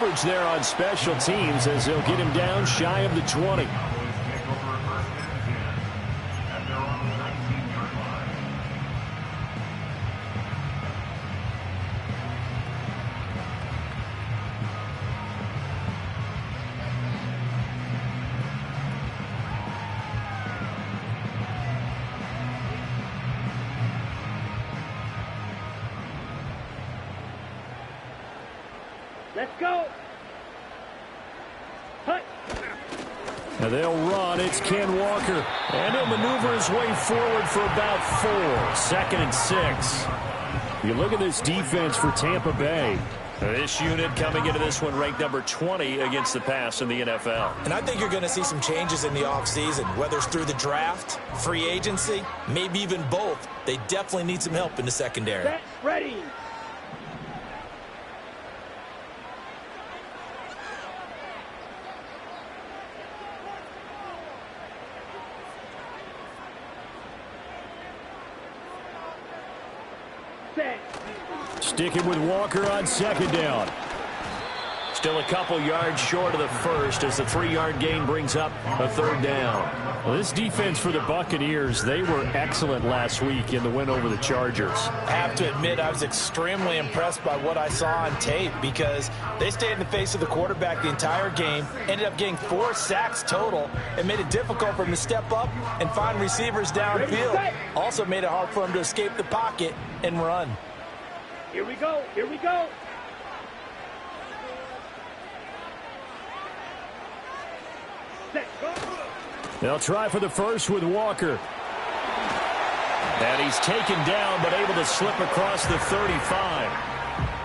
There on special teams as they'll get him down shy of the 20. Let's go. Now they'll run. It's Ken Walker. And he'll maneuver his way forward for about 4. 2nd and 6. You look at this defense for Tampa Bay. This unit coming into this one ranked number 20 against the pass in the NFL. And I think you're going to see some changes in the offseason, whether it's through the draft, free agency, maybe even both. They definitely need some help in the secondary. Set, ready. Sticking with Walker on 2nd down. Still a couple yards short of the first as the 3-yard gain brings up a 3rd down. Well, this defense for the Buccaneers, they were excellent last week in the win over the Chargers. I have to admit I was extremely impressed by what I saw on tape because they stayed in the face of the quarterback the entire game, ended up getting 4 sacks total, and made it difficult for him to step up and find receivers downfield. Also made it hard for him to escape the pocket and run. Here we go. Here we go. Let's go. They'll try for the first with Walker. And he's taken down but able to slip across the 35.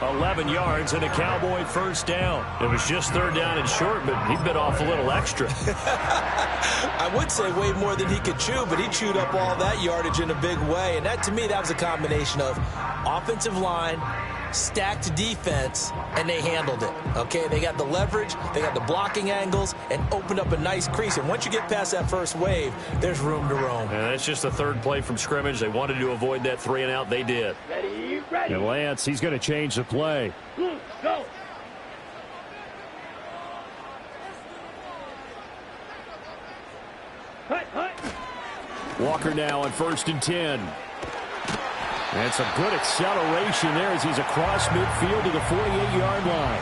11 yards and a Cowboy 1st down. It was just 3rd down and short, but he bit off a little extra. I would say way more than he could chew, but he chewed up all that yardage in a big way. And that, to me, that was a combination of offensive line, stacked defense, and they handled it. Okay, they got the leverage, they got the blocking angles, and opened up a nice crease. And once you get past that first wave, there's room to roam. And that's just the 3rd play from scrimmage. They wanted to avoid that 3-and-out. They did. Ready, ready. And Lance, he's going to change the play. Go. Walker now on 1st and 10. And some good acceleration there as he's across midfield to the 48-yard line.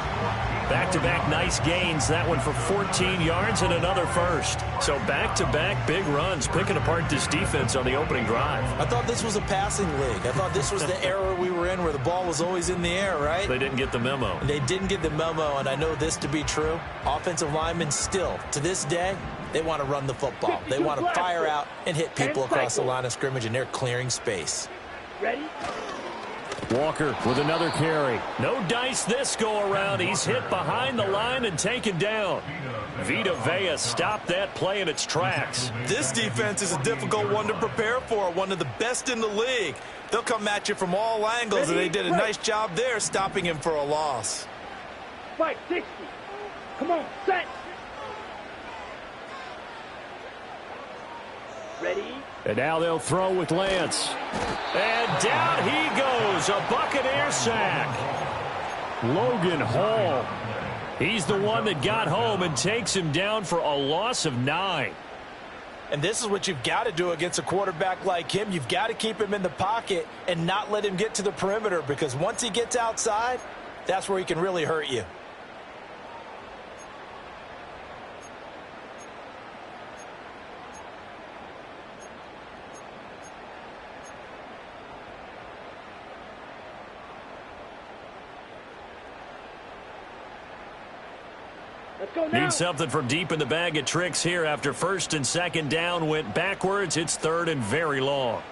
Back-to-back nice gains. That one for 14 yards and another first. So back-to-back big runs, picking apart this defense on the opening drive. I thought this was a passing league. I thought this was the era we were in where the ball was always in the air, right? They didn't get the memo. They didn't get the memo, and I know this to be true. Offensive linemen still, to this day, they want to run the football. They want to fire out and hit people across the line of scrimmage, and they're clearing space. Ready? Walker with another carry. No dice this go-around. He's hit behind the line and taken down. Vita Vea stopped that play in its tracks. This defense is a difficult one to prepare for, one of the best in the league. They'll come at you from all angles, and they did a nice job there stopping him for a loss. 560. Come on, set. Ready? And now they'll throw with Lance. And down he goes. A Buccaneer sack. Logan Hall. He's the one that got home and takes him down for a loss of 9. And this is what you've got to do against a quarterback like him. You've got to keep him in the pocket and not let him get to the perimeter, because once he gets outside, that's where he can really hurt you. Let's go now. Need something from deep in the bag of tricks here after 1st and 2nd down went backwards. It's 3rd and very long.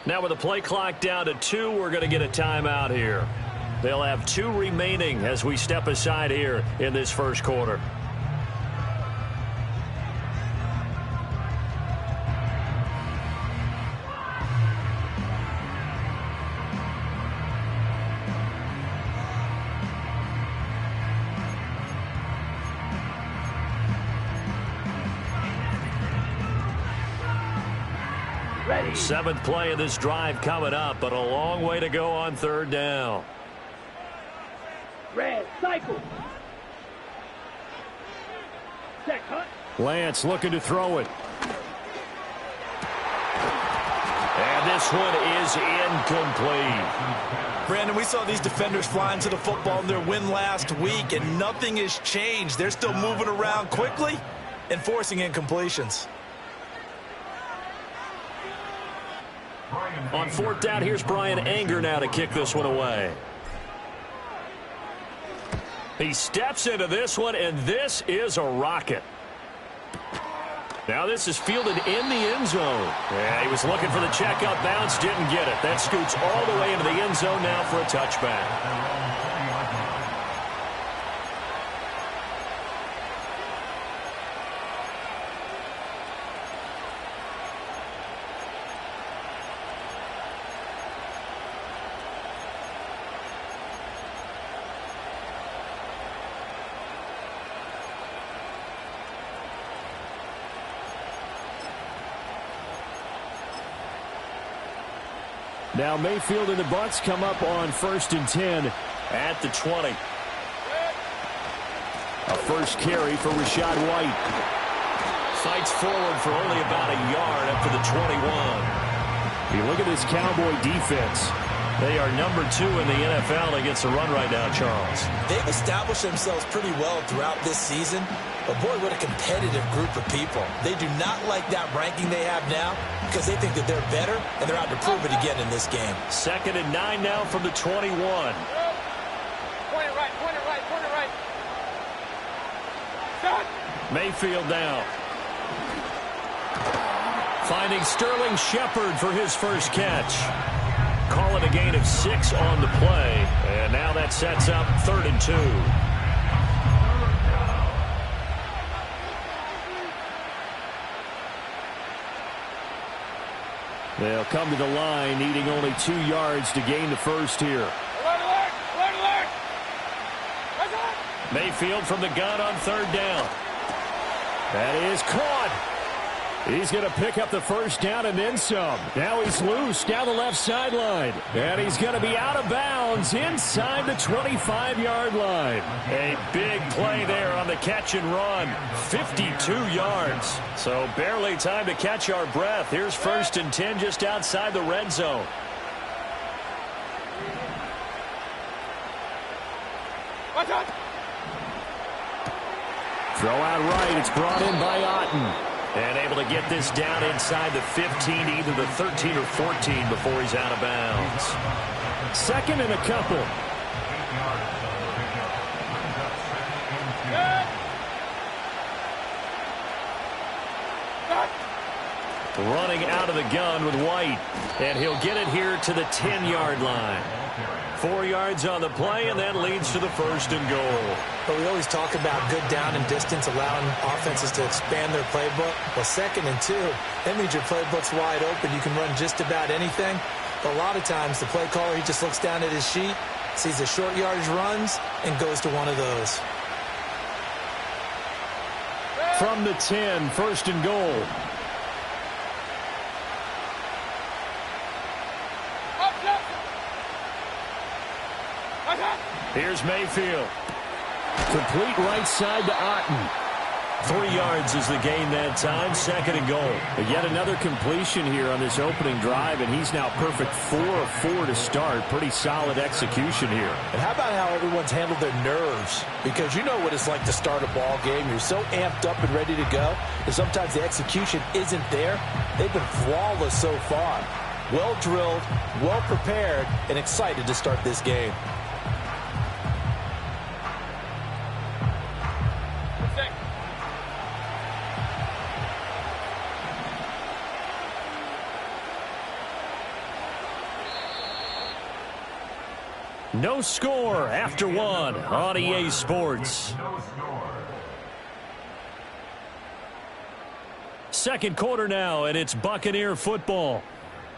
Now with the play clock down to 2, we're going to get a timeout here. They'll have 2 remaining as we step aside here in this first quarter. Ready. 7th play of this drive coming up, but a long way to go on 3rd down. Red, cycle. Check, cut. Lance looking to throw it. And this one is incomplete. Brandon, we saw these defenders flying to the football in their win last week, and nothing has changed. They're still moving around quickly and forcing incompletions. On fourth down, here's Brian Anger now to kick this one away. He steps into this one, and this is a rocket. Now this is fielded in the end zone. Yeah, he was looking for the checkout bounce, didn't get it. That scoots all the way into the end zone now for a touchback. Now Mayfield and the Bucs come up on 1st and 10 at the 20. A first carry for Rachaad White. Fights forward for only about a yard up to the 21. You look at this Cowboy defense. They are number 2 in the NFL against the run right now, Charles. They've established themselves pretty well throughout this season. But, boy, what a competitive group of people. They do not like that ranking they have now because they think that they're better, and they're out to prove it again in this game. 2nd and 9 now from the 21. Point it right, point it right, point it right. Shot. Mayfield now. Finding Sterling Shepard for his first catch. Call it a gain of 6 on the play. And now that sets up 3rd and 2. They'll come to the line, needing only 2 yards to gain the first here. Alert, alert, alert, alert. What's up? Mayfield from the gun on 3rd down. That is caught. He's going to pick up the first down and then some. Now he's loose down the left sideline. And he's going to be out of bounds inside the 25-yard line. A big play there on the catch and run. 52 yards. So barely time to catch our breath. Here's 1st and 10 just outside the red zone. Watch out. Throw out right. It's brought in by Otten. And able to get this down inside the 15, either the 13 or 14 before he's out of bounds. 2nd and a couple. Running out of the gun with White. And he'll get it here to the 10-yard line. 4 yards on the play, and that leads to the 1st and goal. But we always talk about good down and distance, allowing offenses to expand their playbook. Well, 2nd and 2, that means your playbook's wide open. You can run just about anything. But a lot of times, the play caller, he just looks down at his sheet, sees the short yardage runs, and goes to one of those. From the 10, 1st and goal. Here's Mayfield. Complete right side to Otten. 3 yards is the gain that time. 2nd and goal. But yet another completion here on this opening drive, and he's now perfect 4 of 4 to start. Pretty solid execution here. And how about how everyone's handled their nerves? Because you know what it's like to start a ball game. You're so amped up and ready to go, and sometimes the execution isn't there. They've been flawless so far. Well drilled, well prepared, and excited to start this game. No score after 1 on EA Sports. 2nd quarter now, and it's Buccaneer football.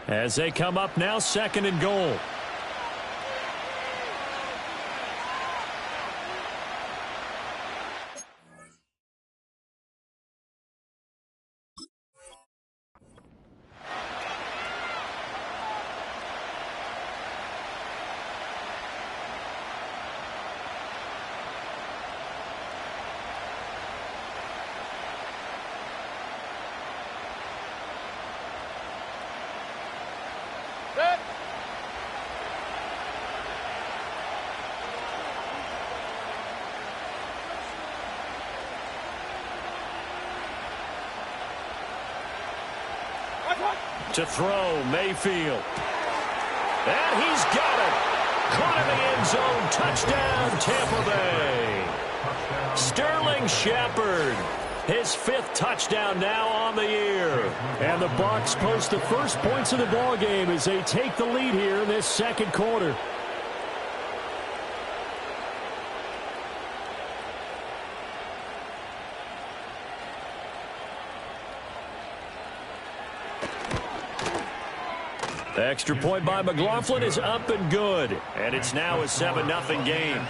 As they come up now, 2nd and goal. To throw, Mayfield. And he's got it. Caught in the end zone. Touchdown, Tampa Bay. Sterling Shepard. His 5th touchdown now on the year. And the Bucs post the first points of the ball game as they take the lead here in this second quarter. The extra point by McLaughlin is up and good. And it's now a 7-0 game.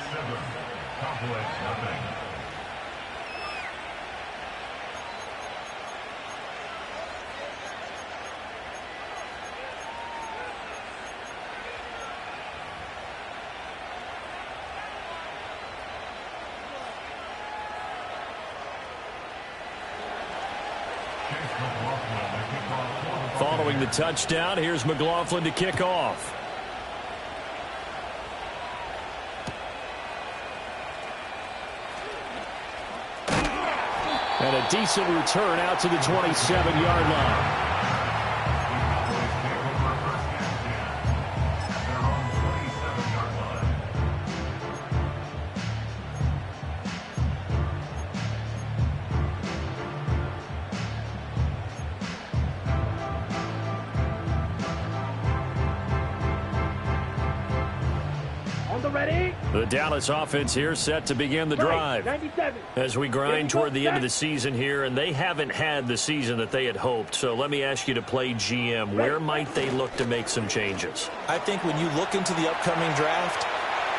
Following the touchdown, here's McLaughlin to kick off. And a decent return out to the 27-yard line. The Dallas offense here set to begin the drive as we grind toward the end of the season here, and they haven't had the season that they had hoped. So let me ask you to play GM. Where might they look to make some changes? I think when you look into the upcoming draft,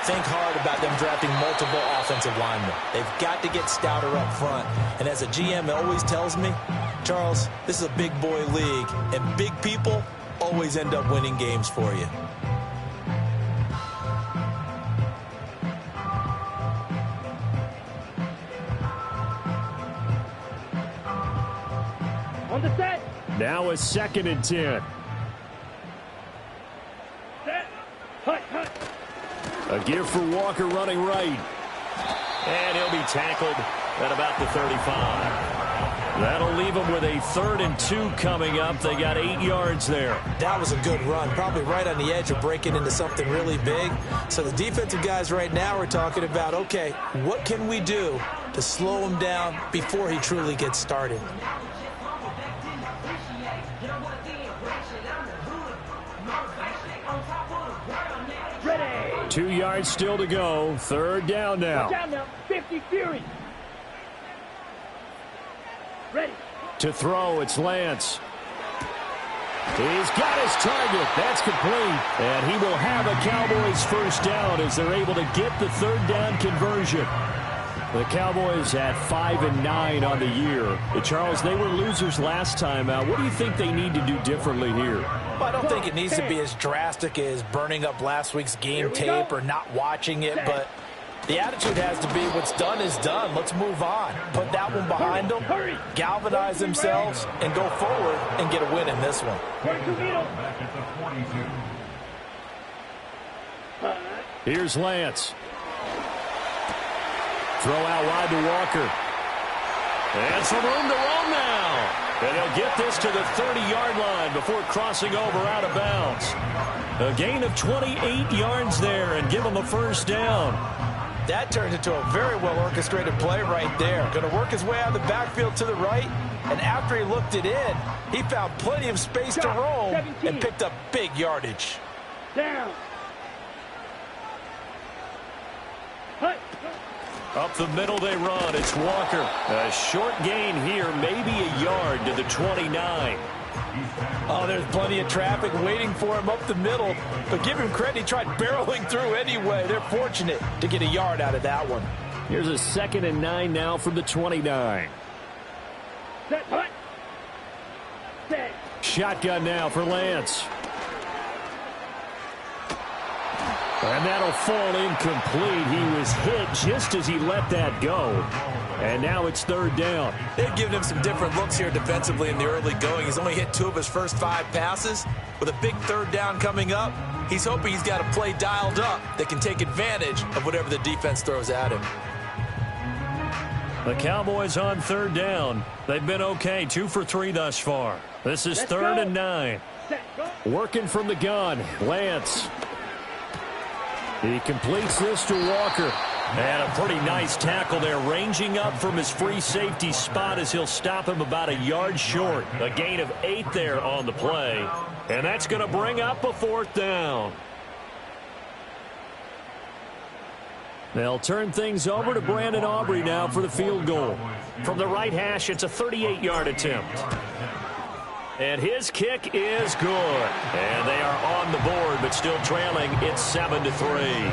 think hard about them drafting multiple offensive linemen. They've got to get stouter up front. And as a GM, it always tells me, Charles, this is a big boy league, and big people always end up winning games for you. Now a 2nd and 10. Set. Hut, hut. A give for Walker running right. And he'll be tackled at about the 35. That'll leave them with a 3rd and 2 coming up. They got 8 yards there. That was a good run, probably right on the edge of breaking into something really big. So the defensive guys right now are talking about, okay, what can we do to slow him down before he truly gets started? Ready. 2 yards still to go. 3rd down now. Down now. 50 Fury. Ready. To throw, it's Lance. He's got his target. That's complete. And he will have a Cowboys first down as they're able to get the 3rd down conversion. The Cowboys at 5-9 on the year. Charles, they were losers last time out. What do you think they need to do differently here? Well, I don't think it needs to be as drastic as burning up last week's game tape or not watching it, but the attitude has to be what's done is done. Let's move on. Put that one behind them, galvanize themselves, and go forward and get a win in this one. Here's Lance. Throw out wide to Walker. And some room to roam now. And he'll get this to the 30-yard line before crossing over out of bounds. A gain of 28 yards there and give him a first down. That turned into a very well-orchestrated play right there. Going to work his way out of the backfield to the right. And after he looked it in, he found plenty of space to roam and picked up big yardage. Down. Up the middle they run. It's Walker. A short gain here, maybe a yard to the 29. Oh, there's plenty of traffic waiting for him up the middle. But give him credit, he tried barreling through anyway. They're fortunate to get a yard out of that one. Here's a 2nd and 9 now from the 29. Set, hut. Set. Shotgun now for Lance. And that'll fall incomplete. He was hit just as he let that go. And now it's 3rd down. They've given him some different looks here defensively in the early going. He's only hit 2 of his first 5 passes. With a big 3rd down coming up, he's hoping he's got a play dialed up that can take advantage of whatever the defense throws at him. The Cowboys on third down. They've been okay, 2 for 3 thus far. This is third and 9. Working from the gun, Lance. He completes this to Walker. And a pretty nice tackle there, ranging up from his free safety spot as he'll stop him about a yard short. A gain of 8 there on the play. And that's going to bring up a 4th down. They'll turn things over to Brandon Aubrey now for the field goal. From the right hash, it's a 38-yard attempt. And his kick is good. And they are on the board, but still trailing. It's 7-3.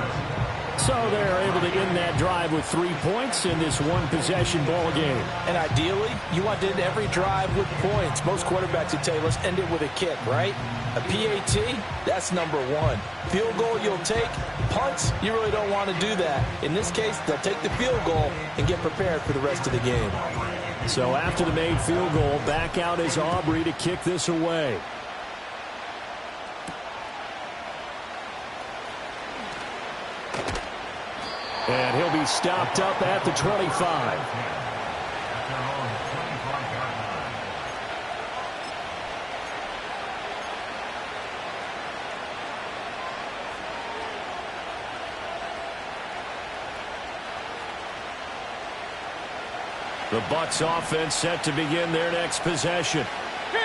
So they're able to end that drive with 3 points in this one-possession ball game. And ideally, you want to end every drive with points. Most quarterbacks would tell you, let's end it with a kick, right? A PAT, that's number 1. Field goal you'll take. Punts, you really don't want to do that. In this case, they'll take the field goal and get prepared for the rest of the game. So after the made field goal, back out is Aubrey to kick this away. And he'll be stopped up at the 25. The Bucs offense set to begin their next possession.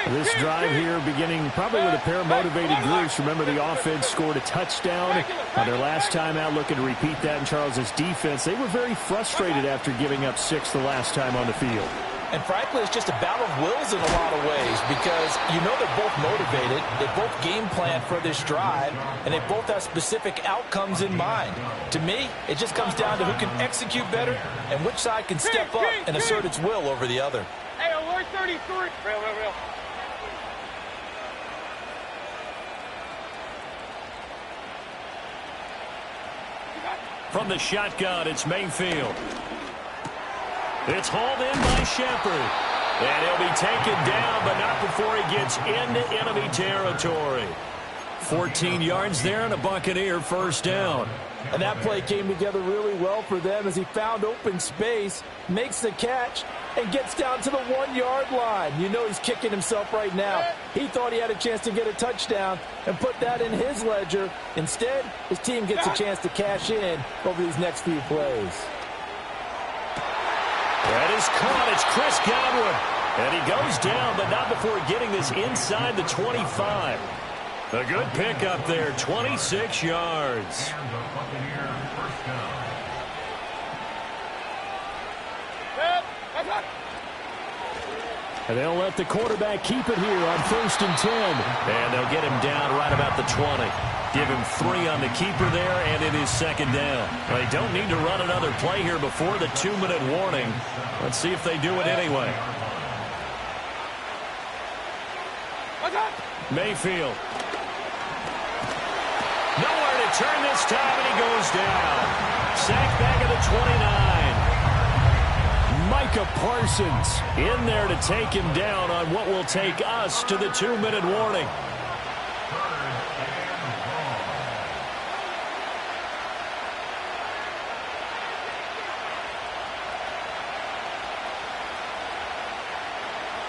This drive here beginning probably with a pair of motivated groups. Remember, the offense scored a touchdown on their last time out, looking to repeat that in Charles's defense. They were very frustrated after giving up 6 the last time on the field. And frankly, it's just a battle of wills in a lot of ways because you know they're both motivated. They both game plan for this drive, and they both have specific outcomes in mind. To me, it just comes down to who can execute better and which side can step up and assert its will over the other. Hey, alert 33. Real. From the shotgun, it's Mayfield. It's hauled in by Shepard. And he'll be taken down, but not before he gets into enemy territory. 14 yards there and a Buccaneer first down. And that play came together really well for them as he found open space, makes the catch, and gets down to the 1-yard line. You know he's kicking himself right now. He thought he had a chance to get a touchdown and put that in his ledger. Instead, his team gets a chance to cash in over these next few plays. That is caught. It's Chris Godwin. And he goes down, but not before getting this inside the 25. A good pickup there, 26 yards. And they'll let the quarterback keep it here on 1st and 10. And they'll get him down right about the 20. Give him 3 on the keeper there, and it is 2nd down. They don't need to run another play here before the 2-minute warning. Let's see if they do it anyway. Mayfield. Nowhere to turn this time, and he goes down. Sack back at the 29. Micah Parsons in there to take him down on what will take us to the 2-minute warning.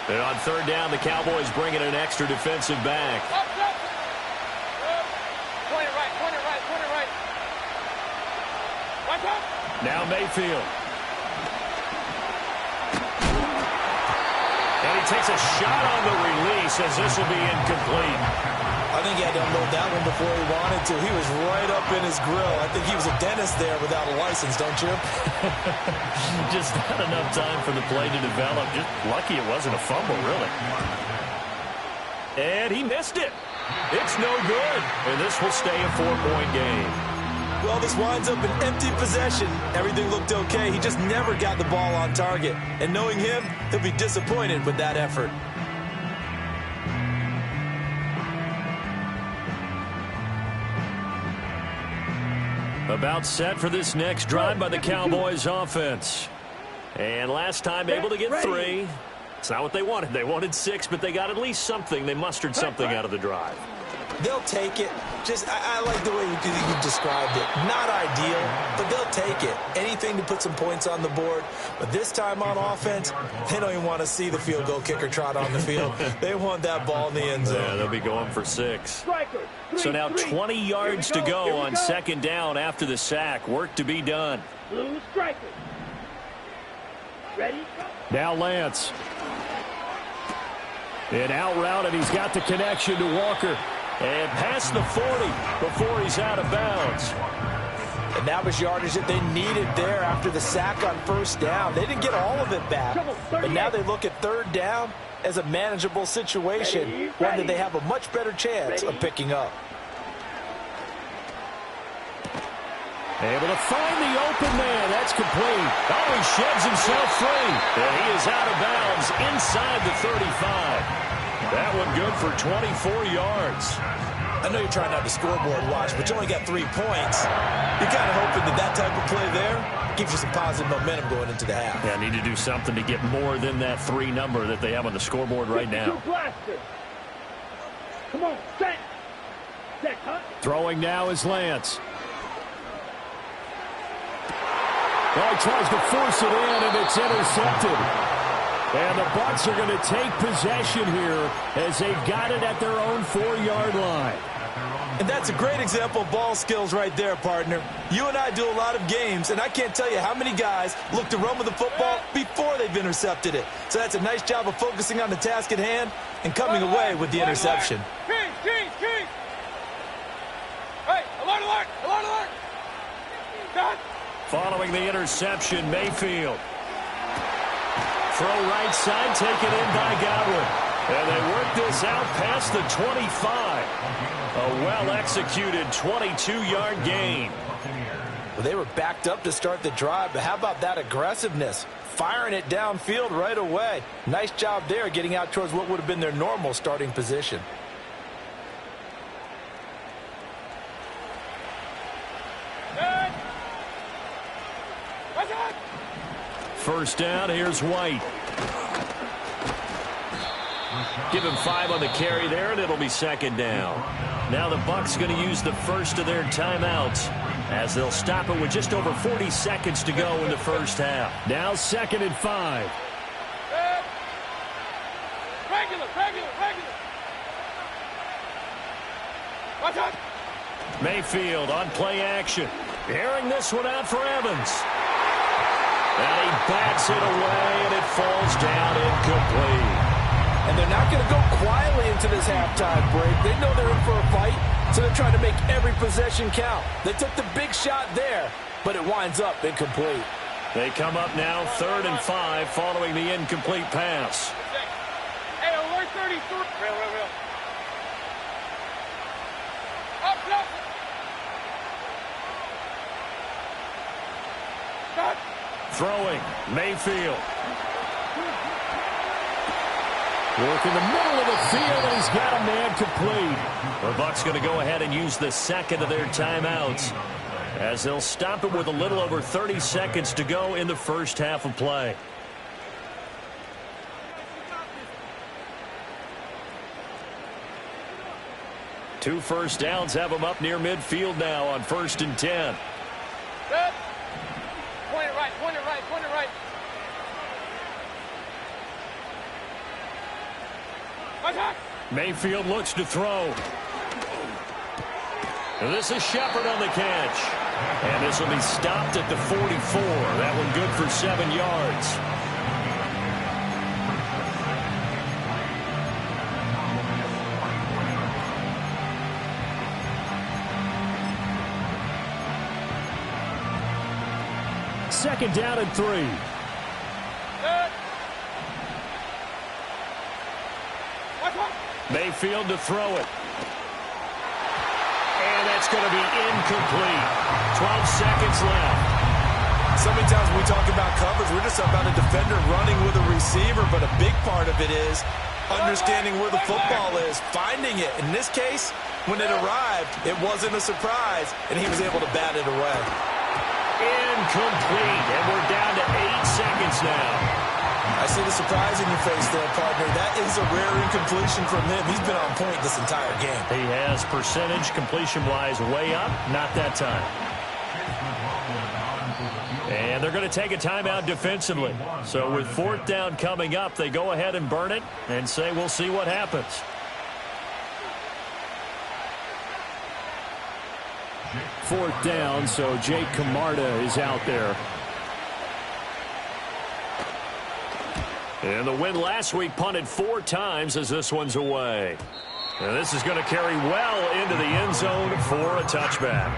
And on 3rd down, the Cowboys bring in an extra defensive back. Point it right. Watch out. Now Mayfield. And he takes a shot on the release as this will be incomplete. I think he had to unload that one before he wanted to. He was right up in his grill. I think he was a dentist there without a license, don't you? Just not enough time for the play to develop. Just lucky it wasn't a fumble, really. And he missed it. It's no good. And this will stay a 4-point game. Well, this winds up an empty possession. Everything looked okay. He just never got the ball on target. And knowing him, he'll be disappointed with that effort. About set for this next drive by the Cowboys offense. And last time able to get 3. It's not what they wanted. They wanted 6, but they got at least something. They mustered something out of the drive. They'll take it. I like the way you described it. Not ideal, but they'll take take it. Anything to put some points on the board. But this time on offense, they don't even want to see the field goal kicker trot on the field. They want that ball in the end zone. Yeah, they'll be going for 6. So now 20 yards to go on second down after the sack. Work to be done. Blue striker. Ready? Now Lance. An out route, and he's got the connection to Walker. And past the 40 before he's out of bounds. And that was yardage that they needed there after the sack on first down. They didn't get all of it back, but now they look at third down as a manageable situation, one that they have a much better chance of picking up. Able to find the open man. That's complete. Oh, he sheds himself free. And he is out of bounds inside the 35. That one good for 24 yards. I know you're trying not to scoreboard watch, but you only got 3 points. You're kind of hoping that that type of play there gives you some positive momentum going into the half. Yeah, need to do something to get more than that 3 number that they have on the scoreboard right now. Come on, set. Set, huh? Throwing now is Lance. Well, he tries to force it in, and it's intercepted. And the Bucs are going to take possession here as they've got it at their own 4-yard line. And that's a great example of ball skills right there, partner. You and I do a lot of games, and I can't tell you how many guys look to run with the football before they've intercepted it. So that's a nice job of focusing on the task at hand and coming away with the interception. Cheese. Hey, alert, alert, alert, alert. Done. Following the interception, Mayfield. Throw right side, taken in by Godwin. And they work this out past the 25. A well-executed 22-yard gain. Well, they were backed up to start the drive, but how about that aggressiveness? Firing it downfield right away. Nice job there getting out towards what would have been their normal starting position. First down, here's White. Give him 5 on the carry there, and it'll be second down. Now the Bucs going to use the first of their timeouts as they'll stop it with just over 40 seconds to go in the first half. Now 2nd and 5. Regular. Watch out. Mayfield on play action. Airing this one out for Evans. And he bats it away, and it falls down incomplete. And they're not going to go quietly into this halftime break. They know they're in for a fight, so they're trying to make every possession count. They took the big shot there, but it winds up incomplete. They come up now 3rd and 5 following the incomplete pass. Hey, alert 33. Real. Up. Stop. Throwing, Mayfield. Work in the middle of the field, and he's got a man complete. The Bucs going to go ahead and use the second of their timeouts as they'll stop it with a little over 30 seconds to go in the first half of play. Two first downs have them up near midfield now on 1st and 10. Good. Point it right. Attack. Mayfield looks to throw. And this is Shepard on the catch. And this will be stopped at the 44. That one good for 7 yards. Second down and 3. Good. Mayfield to throw it. And that's going to be incomplete. 12 seconds left. So many times when we talk about coverage, we're just about a defender running with a receiver, but a big part of it is understanding where the football is, finding it. In this case, when it arrived, it wasn't a surprise, and he was able to bat it away. Incomplete, and we're down to 8 seconds now. I see the surprise in your face there, partner. That is a rare incompletion from him. He's been on point this entire game. He has percentage completion-wise way up, not that time. And they're going to take a timeout defensively. So with 4th down coming up, they go ahead and burn it and say we'll see what happens. Fourth down, so Jake Camarda is out there. And the win last week punted 4 times as this one's away. And this is going to carry well into the end zone for a touchback.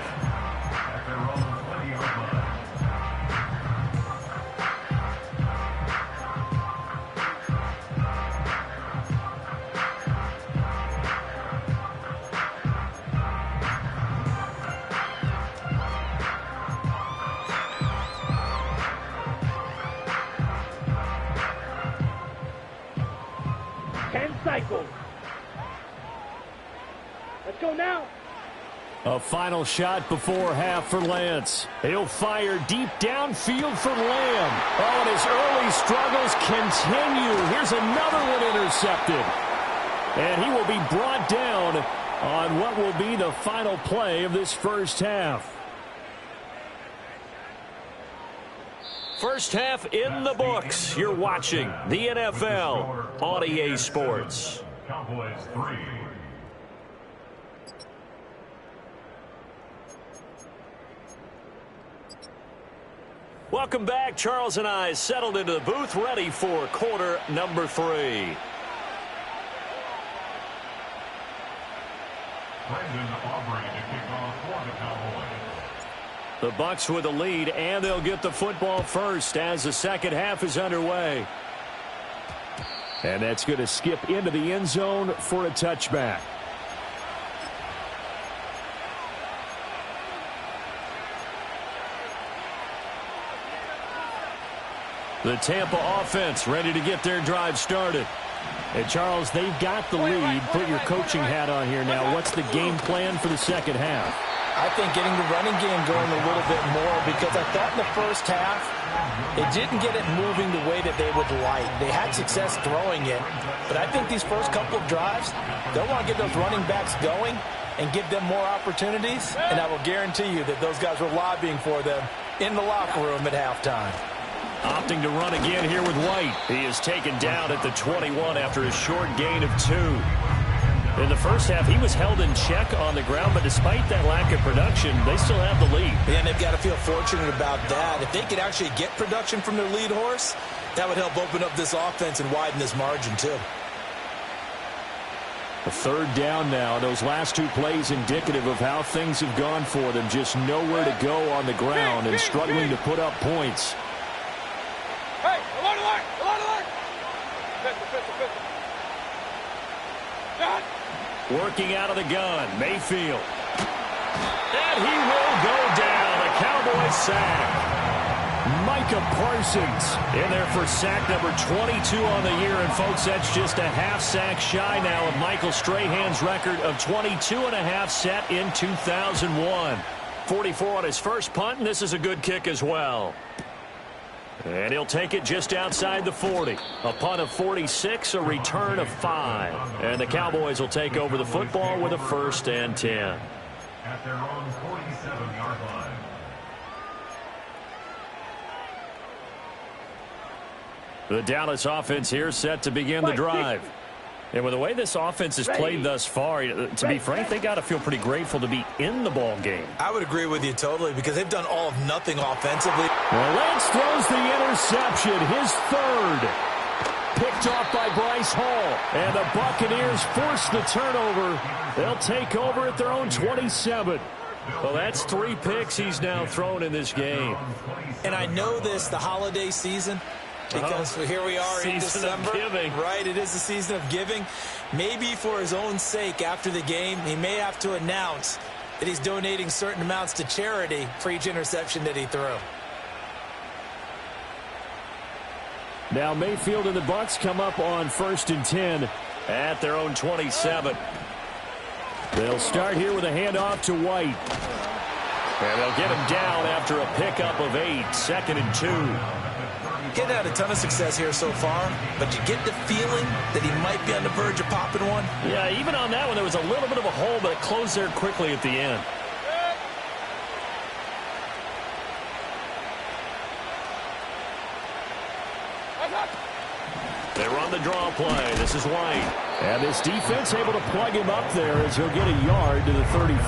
Cycles. Let's go now. A final shot before half for Lance. He'll fire deep downfield for Lamb. Oh, and his early struggles continue. Here's another one intercepted. And he will be brought down on what will be the final play of this first half. First half in the books. You're watching the NFL on EA Sports. Cowboys 3. Welcome back. Charles and I settled into the booth, ready for quarter number 3. Brandon Aubrey to kick off for the Cowboys. The Bucs with a lead, and they'll get the football first as the second half is underway. And that's going to skip into the end zone for a touchback. The Tampa offense ready to get their drive started. And Charles, they've got the lead. Put your coaching hat on here now. What's the game plan for the second half? I think getting the running game going a little bit more, because I thought in the first half they didn't get it moving the way that they would like. They had success throwing it, but I think these first couple of drives, they'll want to get those running backs going and give them more opportunities, and I will guarantee you that those guys were lobbying for them in the locker room at halftime. Opting to run again here with White. He is taken down at the 21 after a short gain of 2. In the first half, he was held in check on the ground, but despite that lack of production, they still have the lead. And they've got to feel fortunate about that. If they could actually get production from their lead horse, that would help open up this offense and widen this margin, too. A 3rd down now. Those last 2 plays indicative of how things have gone for them. Just nowhere to go on the ground and struggling to put up points. Hey, alert, alert, alert, alert. Pistol. Shot. Working out of the gun, Mayfield. And he will go down. A Cowboys sack. Micah Parsons in there for sack number 22 on the year. And, folks, that's just a half sack shy now of Michael Strahan's record of 22.5 set in 2001. 44 on his first punt, and this is a good kick as well. And he'll take it just outside the 40. A punt of 46, a return of 5. And the Cowboys will take over the football with a 1st and 10. At their own 47-yard line. The Dallas offense here set to begin the drive. And with the way this offense has played thus far, to be frank, they got to feel pretty grateful to be in the ball game. I would agree with you totally, because they've done all of nothing offensively. Well, Lance throws the interception, his 3rd. Picked off by Bryce Hall. And the Buccaneers force the turnover. They'll take over at their own 27. Well, that's 3 picks he's now thrown in this game. And I know this, the holiday season, because here we are in December. Right, it is the season of giving. Maybe for his own sake after the game, he may have to announce that he's donating certain amounts to charity for each interception that he threw. Now Mayfield and the Bucs come up on 1st and 10 at their own 27. They'll start here with a handoff to White. And they'll get him down after a pickup of 8, 2nd and 2. Getting had a ton of success here so far, but you get the feeling that he might be on the verge of popping one. Yeah, even on that one, there was a little bit of a hole, but it closed there quickly at the end. They run the draw play. This is White. And this defense able to plug him up there as he'll get a yard to the 35.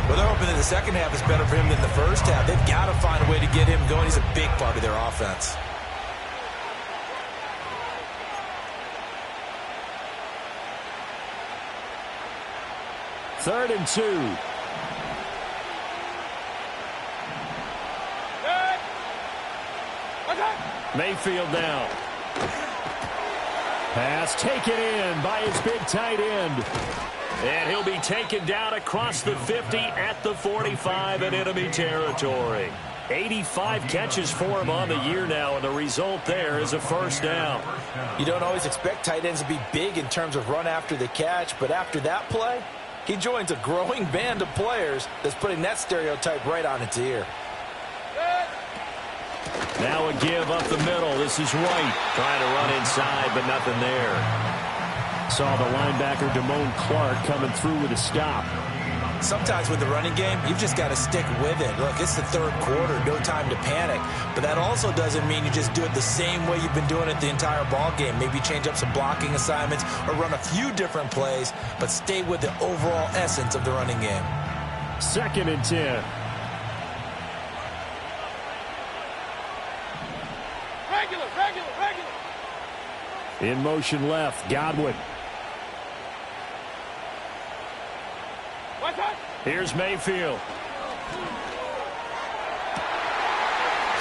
Well, they're hoping that the second half is better for him than the first half. They've got to find a way to get him going. He's a big part of their offense. Third and 2. Mayfield down. Pass taken in by his big tight end. And he'll be taken down across the 50 at the 45 in enemy territory. 85 catches for him on the year now, and the result there is a first down. You don't always expect tight ends to be big in terms of run after the catch, but after that play, he joins a growing band of players that's putting that stereotype right on its ear. Now a give up the middle. This is White trying to run inside, but nothing there. Saw the linebacker Damone Clark coming through with a stop. Sometimes with the running game, you've just got to stick with it. Look, it's the third quarter, no time to panic. But that also doesn't mean you just do it the same way you've been doing it the entire ball game. Maybe change up some blocking assignments or run a few different plays, but stay with the overall essence of the running game. 2nd and 10. Regular. In motion left, Godwin. Here's Mayfield.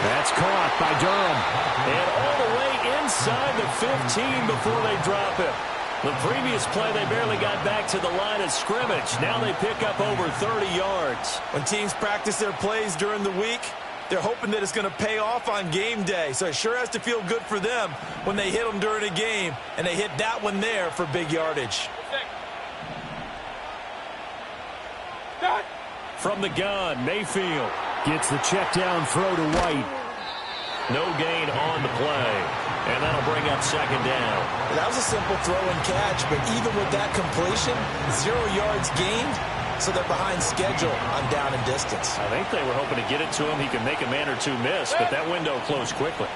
That's caught by Durham. And all the way inside the 15 before they drop it. The previous play, they barely got back to the line of scrimmage. Now they pick up over 30 yards. When teams practice their plays during the week, they're hoping that it's going to pay off on game day. So it sure has to feel good for them when they hit them during a game. And they hit that one there for big yardage. From the gun, Mayfield gets the check down throw to White. No gain on the play. And that'll bring up 2nd down. That was a simple throw and catch, but even with that completion, 0 yards gained, so they're behind schedule on down and distance. I think they were hoping to get it to him. He could make a man or two miss, but that window closed quickly.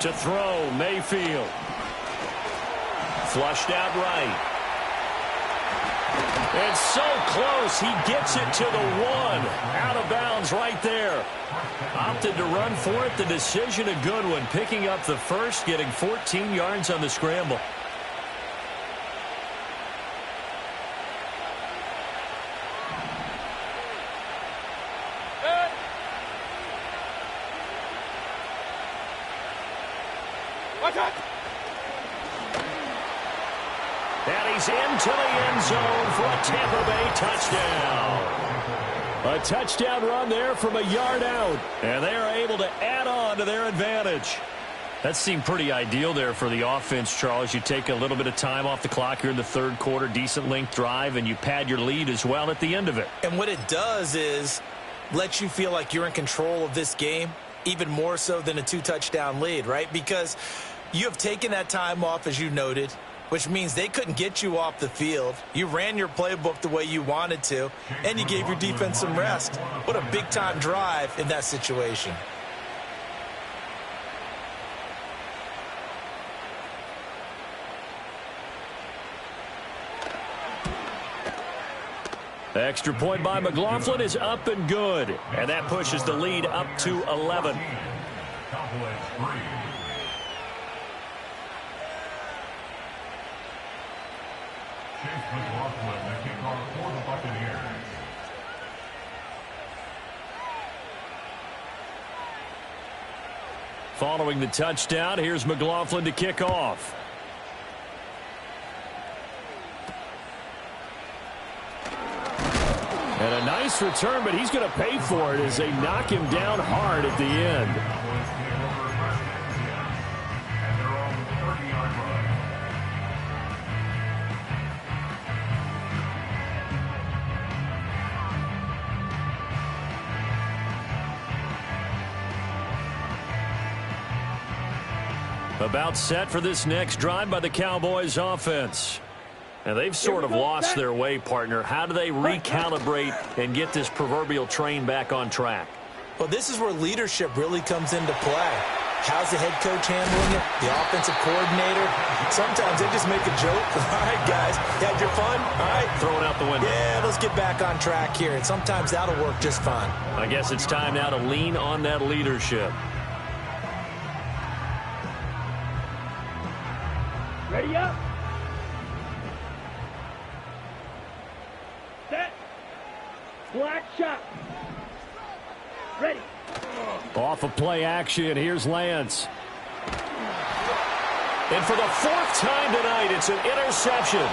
To throw, Mayfield. Flushed out right. And so close, he gets it to the 1. Out of bounds right there. Opted to run for it. The decision a good one. Picking up the first, getting 14 yards on the scramble. And he's into the end zone for a Tampa Bay touchdown. A touchdown run there from a yard out. And they are able to add on to their advantage. That seemed pretty ideal there for the offense, Charles. You take a little bit of time off the clock here in the third quarter, decent length drive, and you pad your lead as well at the end of it. And what it does is let you feel like you're in control of this game, even more so than a 2-touchdown lead, right? Because you have taken that time off, as you noted, which means they couldn't get you off the field. You ran your playbook the way you wanted to, and you gave your defense some rest. What a big-time drive in that situation. Extra point by McLaughlin is up and good. And that pushes the lead up to 11. Following the touchdown, here's McLaughlin to kick off. And a nice return, but he's going to pay for it as they knock him down hard at the end. About set for this next drive by the Cowboys offense. And they've sort of lost their way, partner. How do they recalibrate and get this proverbial train back on track? Well, this is where leadership really comes into play. How's the head coach handling it? The offensive coordinator? Sometimes they just make a joke. All right, guys, you had your fun? All right. Throw it out the window. Yeah, let's get back on track here. And sometimes that'll work just fine. I guess it's time now to lean on that leadership. Ready up. Set. Black shot. Ready. Off of play action, here's Lance. And for the fourth time tonight, it's an interception.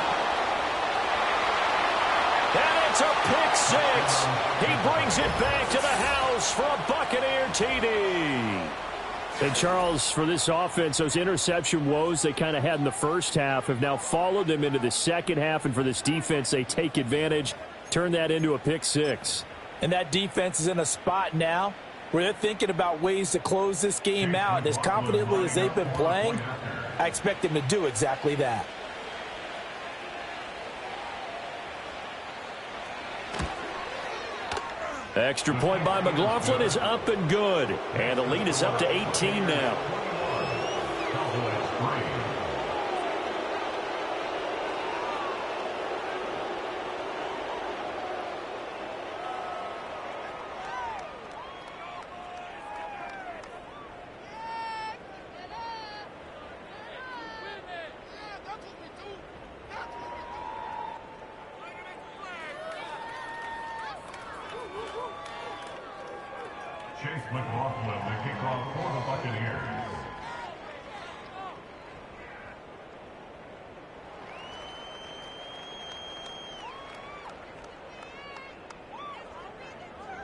And it's a pick six. He brings it back to the house for a Buccaneer TD. And Charles, for this offense, those interception woes they kind of had in the first half have now followed them into the second half. And for this defense, they take advantage, turn that into a pick six. And that defense is in a spot now where they're thinking about ways to close this game out. And as confidently as they've been playing, I expect them to do exactly that. Extra point by McLaughlin is up and good. And the lead is up to 18 now. McLaughlin, the kickoff for the Buccaneers.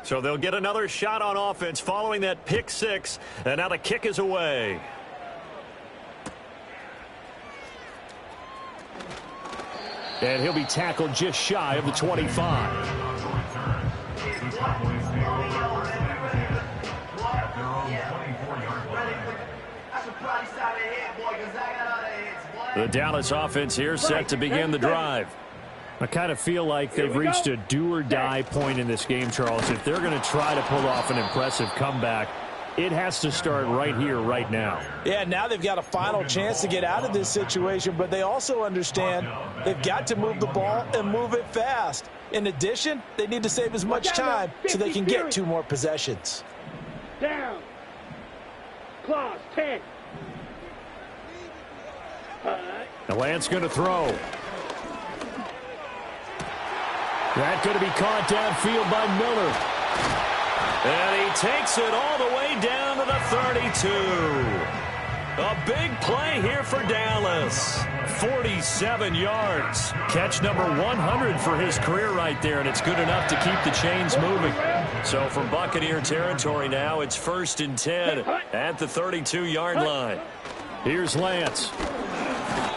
So they'll get another shot on offense following that pick six, and now the kick is away. And he'll be tackled just shy of the 25. The Dallas offense here set to begin the drive. I kind of feel like they've reached a do-or-die point in this game, Charles. If they're going to try to pull off an impressive comeback, it has to start right here, right now. Yeah, now they've got a final chance to get out of this situation, but they also understand they've got to move the ball and move it fast. In addition, they need to save as much time so they can get 2 more possessions. Down. Claws, 10. Now Lance going to throw. That going to be caught downfield by Miller. And he takes it all the way down to the 32. A big play here for Dallas. 47 yards. Catch number 100 for his career right there, and it's good enough to keep the chains moving. So from Buccaneer territory now, it's 1st and 10 at the 32-yard line. Here's Lance.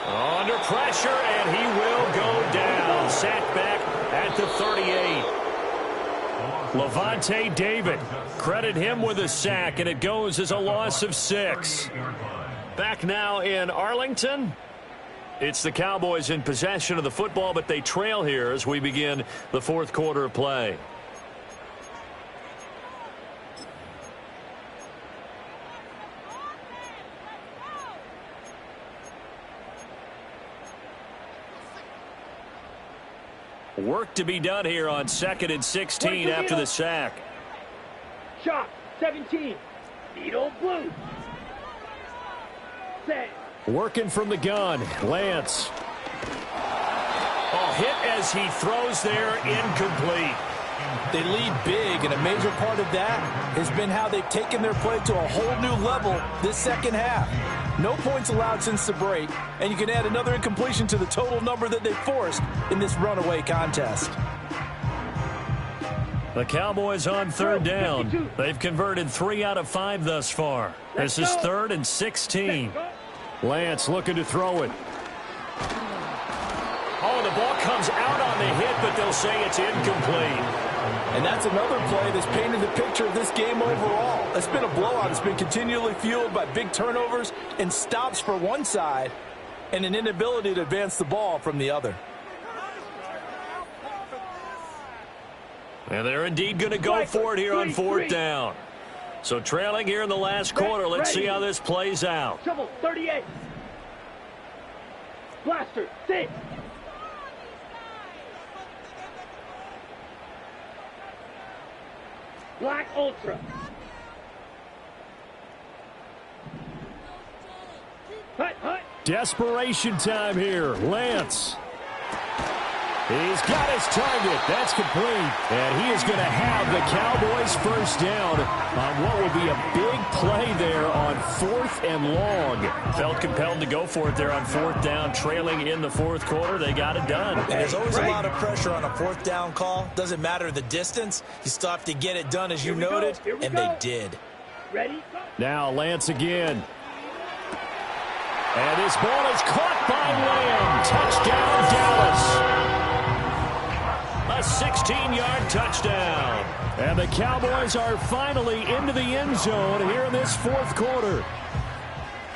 Under pressure, and he will go down. Sacked back at the 38. Levante David, credit him with a sack, and it goes as a loss of 6. Back now in Arlington. It's the Cowboys in possession of the football, but they trail here as we begin the 4th quarter of play. Work to be done here on 2nd and 16 after the sack. Shot, 17. Needle blue. Set. Working from the gun, Lance. Oh, hit as he throws there, incomplete. They lead big, and a major part of that has been how they've taken their play to a whole new level this second half. No points allowed since the break, and you can add another incompletion to the total number that they forced in this runaway contest. The Cowboys on 3rd down. They've converted 3 out of 5 thus far. This is 3rd and 16. Lance looking to throw it. Oh, the ball comes out on the hit, but they'll say it's incomplete. And that's another play that's painted the picture of this game overall. It's been a blowout. It's been continually fueled by big turnovers and stops for one side and an inability to advance the ball from the other. And they're indeed going to go for it here on fourth down. So trailing here in the last quarter. Let's see how this plays out. Shovel 38. Blaster 6. Black Ultra. Hut, hut. Desperation time here. Lance. He's got his target. That's complete. And he is going to have the Cowboys first down on what will be a big play there on 4th and long. Felt compelled to go for it there on 4th down, trailing in the 4th quarter. They got it done. And there's always a lot of pressure on a 4th down call. Doesn't matter the distance. You still have to get it done, as you noted, and they did. Ready? Now Lance again. And this ball is caught by Lamb. Touchdown, Dallas. A 16-yard touchdown. And the Cowboys are finally into the end zone here in this 4th quarter.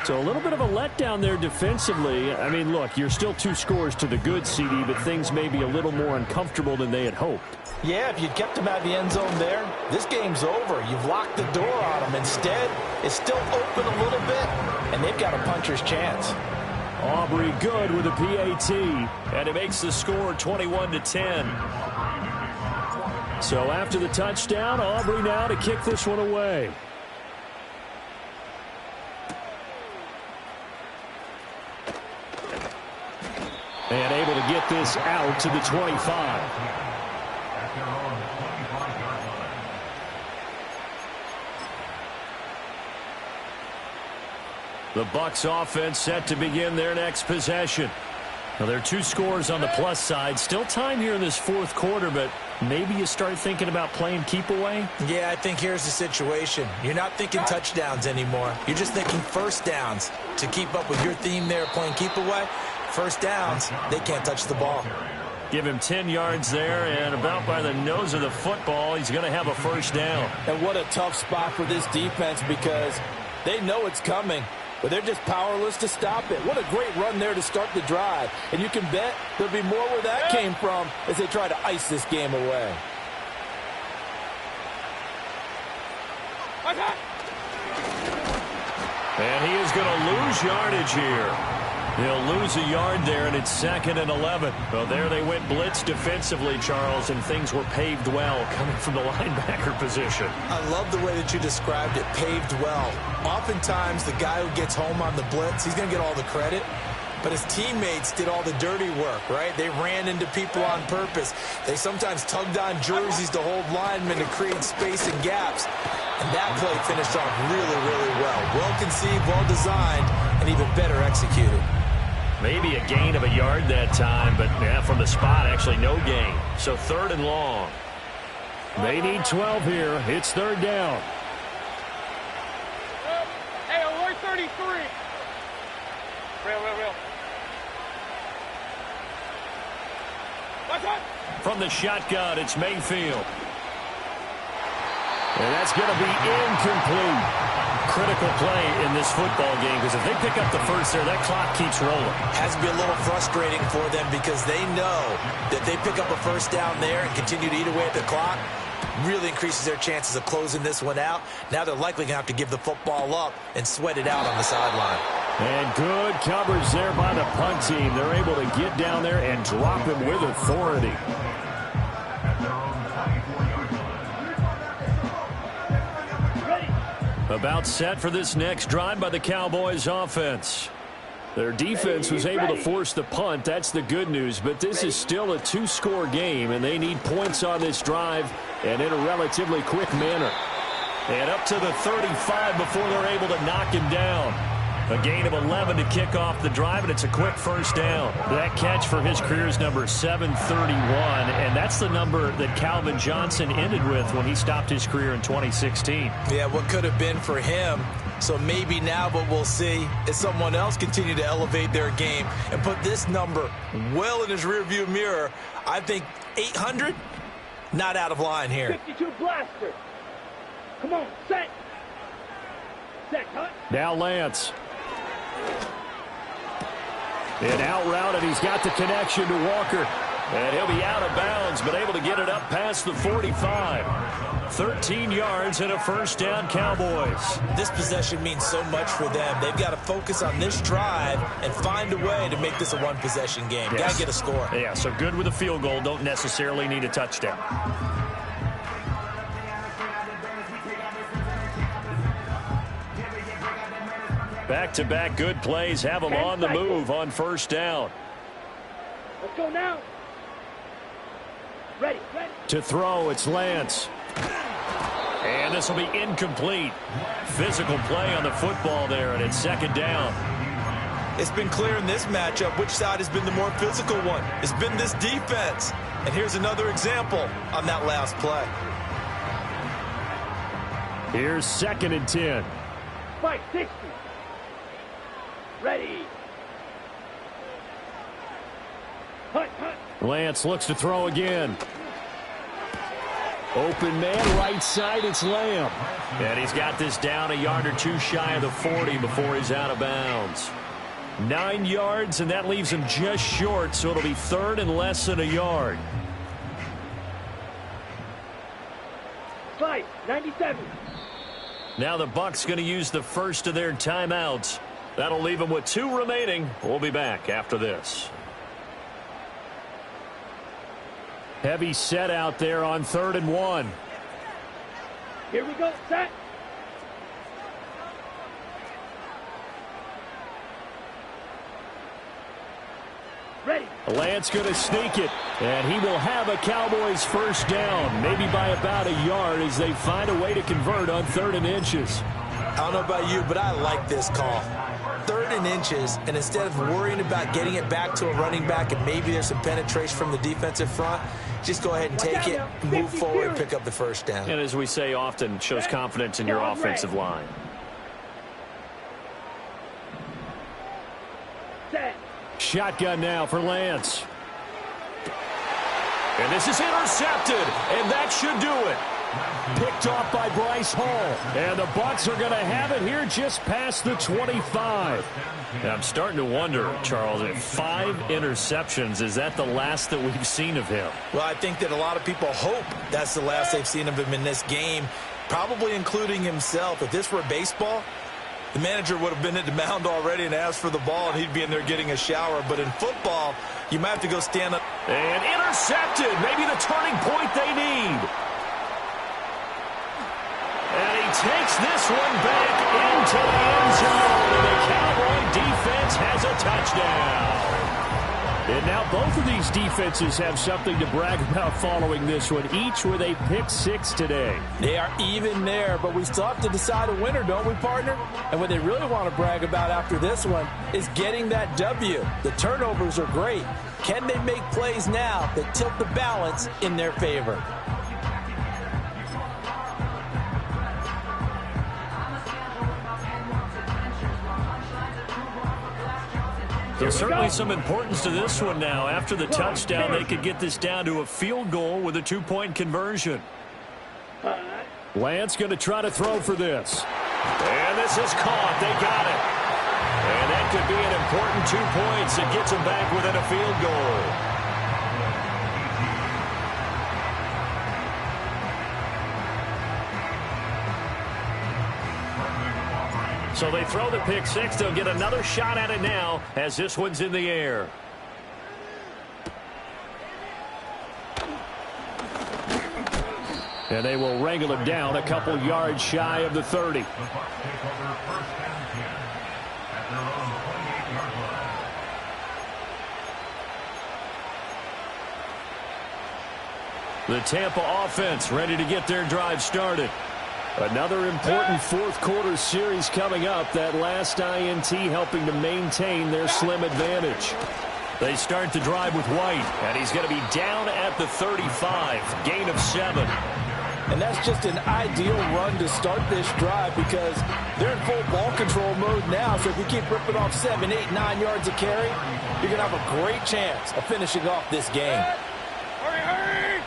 So a little bit of a letdown there defensively. I mean, look, you're still 2 scores to the good, CD, but things may be a little more uncomfortable than they had hoped. Yeah, if you'd kept them out of the end zone there, this game's over. You've locked the door on them. Instead, it's still open a little bit, and they've got a puncher's chance. Aubrey good with a PAT, and it makes the score 21-10. So after the touchdown, Aubrey now to kick this one away. And able to get this out to the 25. The Bucs offense set to begin their next possession. Now, there are 2 scores on the plus side. Still time here in this 4th quarter, but maybe you start thinking about playing keep away? Yeah, I think here's the situation. You're not thinking touchdowns anymore. You're just thinking first downs. To keep up with your theme there, playing keep away, first downs, they can't touch the ball. Give him 10 yards there, and about by the nose of the football, he's going to have a first down. And what a tough spot for this defense, because they know it's coming, but they're just powerless to stop it. What a great run there to start the drive. And you can bet there'll be more where that came from as they try to ice this game away. And he is going to lose yardage here. He'll lose a yard there, and it's 2nd and 11. Well, there they went blitz defensively, Charles, and things were paved well coming from the linebacker position. I love the way that you described it, paved well. Oftentimes, the guy who gets home on the blitz, he's going to get all the credit. But his teammates did all the dirty work, right? They ran into people on purpose. They sometimes tugged on jerseys to hold linemen to create space and gaps. And that play finished off really, really well. Well conceived, well designed, and even better executed. Maybe a gain of a yard that time, but yeah, from the spot, actually no gain. So 3rd and long. They need 12 here. It's 3rd down. Hey, alert 33. Real. Watch out. From the shotgun, it's Mayfield. And that's going to be incomplete. Critical play in this football game, because if they pick up the first there, that clock keeps rolling. Has to be a little frustrating for them, because they know that they pick up a first down there and continue to eat away at the clock, really increases their chances of closing this one out. Now they're likely going to have to give the football up and sweat it out on the sideline. And good coverage there by the punt team. They're able to get down there and drop him with authority. About set for this next drive by the Cowboys offense. Their defense was able to force the punt. That's the good news. But this is still a 2-score game, and they need points on this drive and in a relatively quick manner. And up to the 35 before they're able to knock him down. A gain of 11 to kick off the drive, and it's a quick first down. That catch for his career is number 731, and that's the number that Calvin Johnson ended with when he stopped his career in 2016. Yeah, what could have been for him. So maybe now what we'll see is someone else continue to elevate their game and put this number well in his rearview mirror. I think 800, not out of line here. 52 blaster. Come on, set. Set, cut. Now Lance. An out route, and he's got the connection to Walker. And he'll be out of bounds, but able to get it up past the 45. 13 yards and a first down, Cowboys. This possession means so much for them. They've got to focus on this drive and find a way to make this a one-possession game. Yes. Got to get a score. Yeah, so good with a field goal. Don't necessarily need a touchdown. Back-to-back good plays have them on the move on first down. Let's go now. Ready. To throw, it's Lance. And this will be incomplete. Physical play on the football there, and it's second down. It's been clear in this matchup which side has been the more physical one. It's been this defense. And here's another example on that last play. Here's 2nd and 10. 560. Ready. Hunt. Lance looks to throw again. Open man, right side, it's Lamb. And he's got this down a yard or two shy of the 40 before he's out of bounds. 9 yards, and that leaves him just short, so it'll be 3rd and less than a yard. 597. Now the Bucs going to use the first of their timeouts. That'll leave them with 2 remaining. We'll be back after this. Heavy set out there on 3rd and 1. Here we go. Set. Ready. Lance going to sneak it, and he will have a Cowboys first down, maybe by about a yard as they find a way to convert on 3rd and inches. I don't know about you, but I like this call. 3rd and inches, and instead of worrying about getting it back to a running back and maybe there's some penetration from the defensive front, just go ahead and take it, move forward, and pick up the first down. And as we say often, shows confidence in your offensive line. Set. Shotgun now for Lance. And this is intercepted, and that should do it. Picked off by Bryce Hall. And the Bucs are going to have it here just past the 25. And I'm starting to wonder, Charles, if 5 interceptions, is that the last that we've seen of him? Well, I think that a lot of people hope that's the last they've seen of him in this game, probably including himself. If this were baseball, the manager would have been at the mound already and asked for the ball, and he'd be in there getting a shower. But in football, you might have to go stand up. And intercepted. Maybe the turning point they need. And he takes this one back into the end zone. And the Cowboy defense has a touchdown. And now both of these defenses have something to brag about following this one, each with a pick 6 today. They are even there, but we still have to decide a winner, don't we, partner? And what they really want to brag about after this one is getting that W. The turnovers are great. Can they make plays now that tilt the balance in their favor? There's certainly some importance to this one now. After the touchdown, they could get this down to a field goal with a 2-point conversion. Lance going to try to throw for this. And this is caught. They got it. And that could be an important 2 points that gets them back within a field goal. So they throw the pick 6. They'll get another shot at it now as this one's in the air. And they will wrangle him down a couple yards shy of the 30. The Tampa offense ready to get their drive started. Another important fourth quarter series coming up. That last INT helping to maintain their slim advantage. They start the drive with White, and he's going to be down at the 35. Gain of 7. And that's just an ideal run to start this drive because they're in full ball control mode now. So if you keep ripping off 7, 8, 9 yards of carry, you're going to have a great chance of finishing off this game. Hurry!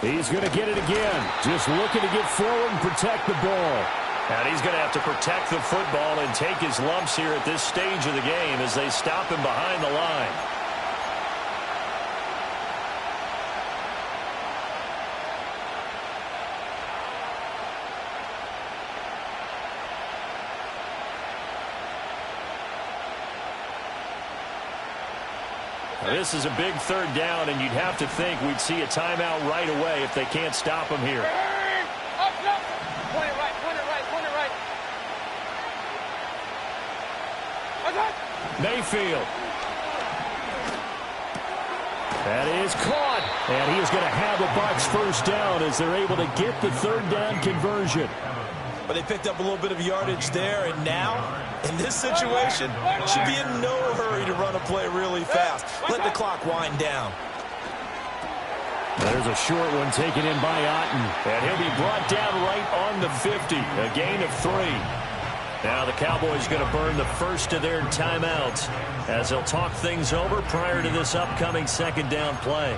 He's going to get it again. Just looking to get forward and protect the ball. And he's going to have to protect the football and take his lumps here at this stage of the game as they stop him behind the line. This is a big third down, and you'd have to think we'd see a timeout right away if they can't stop him here. Up, up. Point it right, point it right, point it right. Mayfield. That is caught. And he is going to have the Bucs first down as they're able to get the third down conversion. But they picked up a little bit of yardage there, and now, in this situation, should be in no hurry to run a play really fast. Let the clock wind down. There's a short one taken in by Otten. And he'll be brought down right on the 50. A gain of 3. Now the Cowboys going to burn the first of their timeouts as they'll talk things over prior to this upcoming second down play.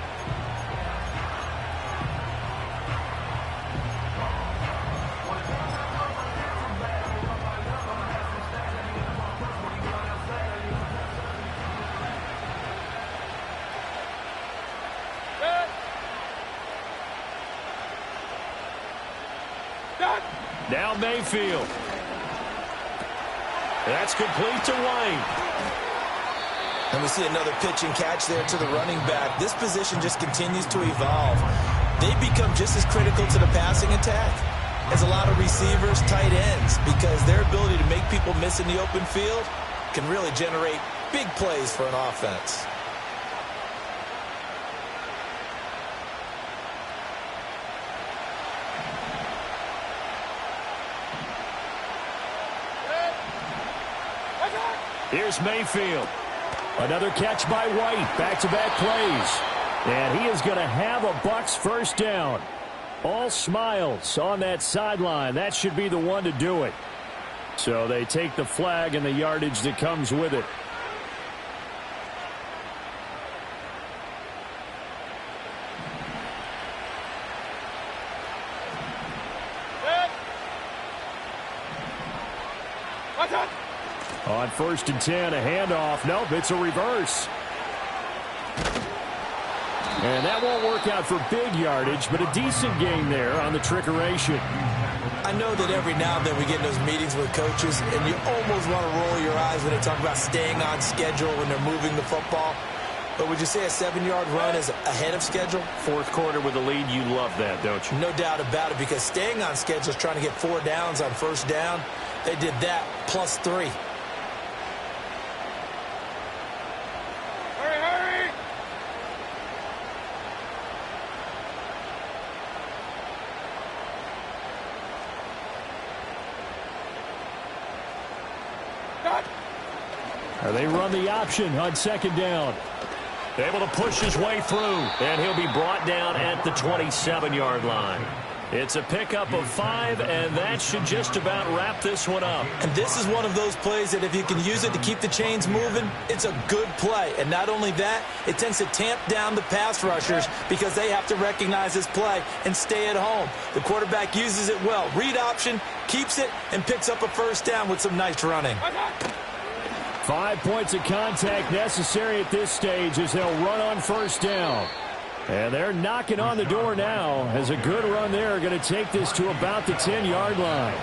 Now Mayfield. That's complete to Wayne. And we see another pitch and catch there to the running back. This position just continues to evolve. They become just as critical to the passing attack as a lot of receivers, tight ends, because their ability to make people miss in the open field can really generate big plays for an offense. Here's Mayfield. Another catch by White. Back-to-back plays. And he is going to have a Bucs first down. All smiles on that sideline. That should be the one to do it. So they take the flag and the yardage that comes with it. On 1st and 10, a handoff. Nope, it's a reverse. And that won't work out for big yardage, but a decent gain there on the trickeration. I know that every now and then we get in those meetings with coaches, and you almost want to roll your eyes when they talk about staying on schedule when they're moving the football. But would you say a 7-yard run is ahead of schedule? Fourth quarter with a lead, you love that, don't you? No doubt about it, because staying on schedule is trying to get 4 downs on first down. They did that plus 3. They run the option on 2nd down. Able to push his way through, and he'll be brought down at the 27-yard line. It's a pickup of 5, and that should just about wrap this one up. And this is one of those plays that if you can use it to keep the chains moving, it's a good play. And not only that, it tends to tamp down the pass rushers because they have to recognize this play and stay at home. The quarterback uses it well. Read option, keeps it, and picks up a first down with some nice running. 5 points of contact necessary at this stage as they'll run on first down. And they're knocking on the door now as a good run there are going to take this to about the 10-yard line.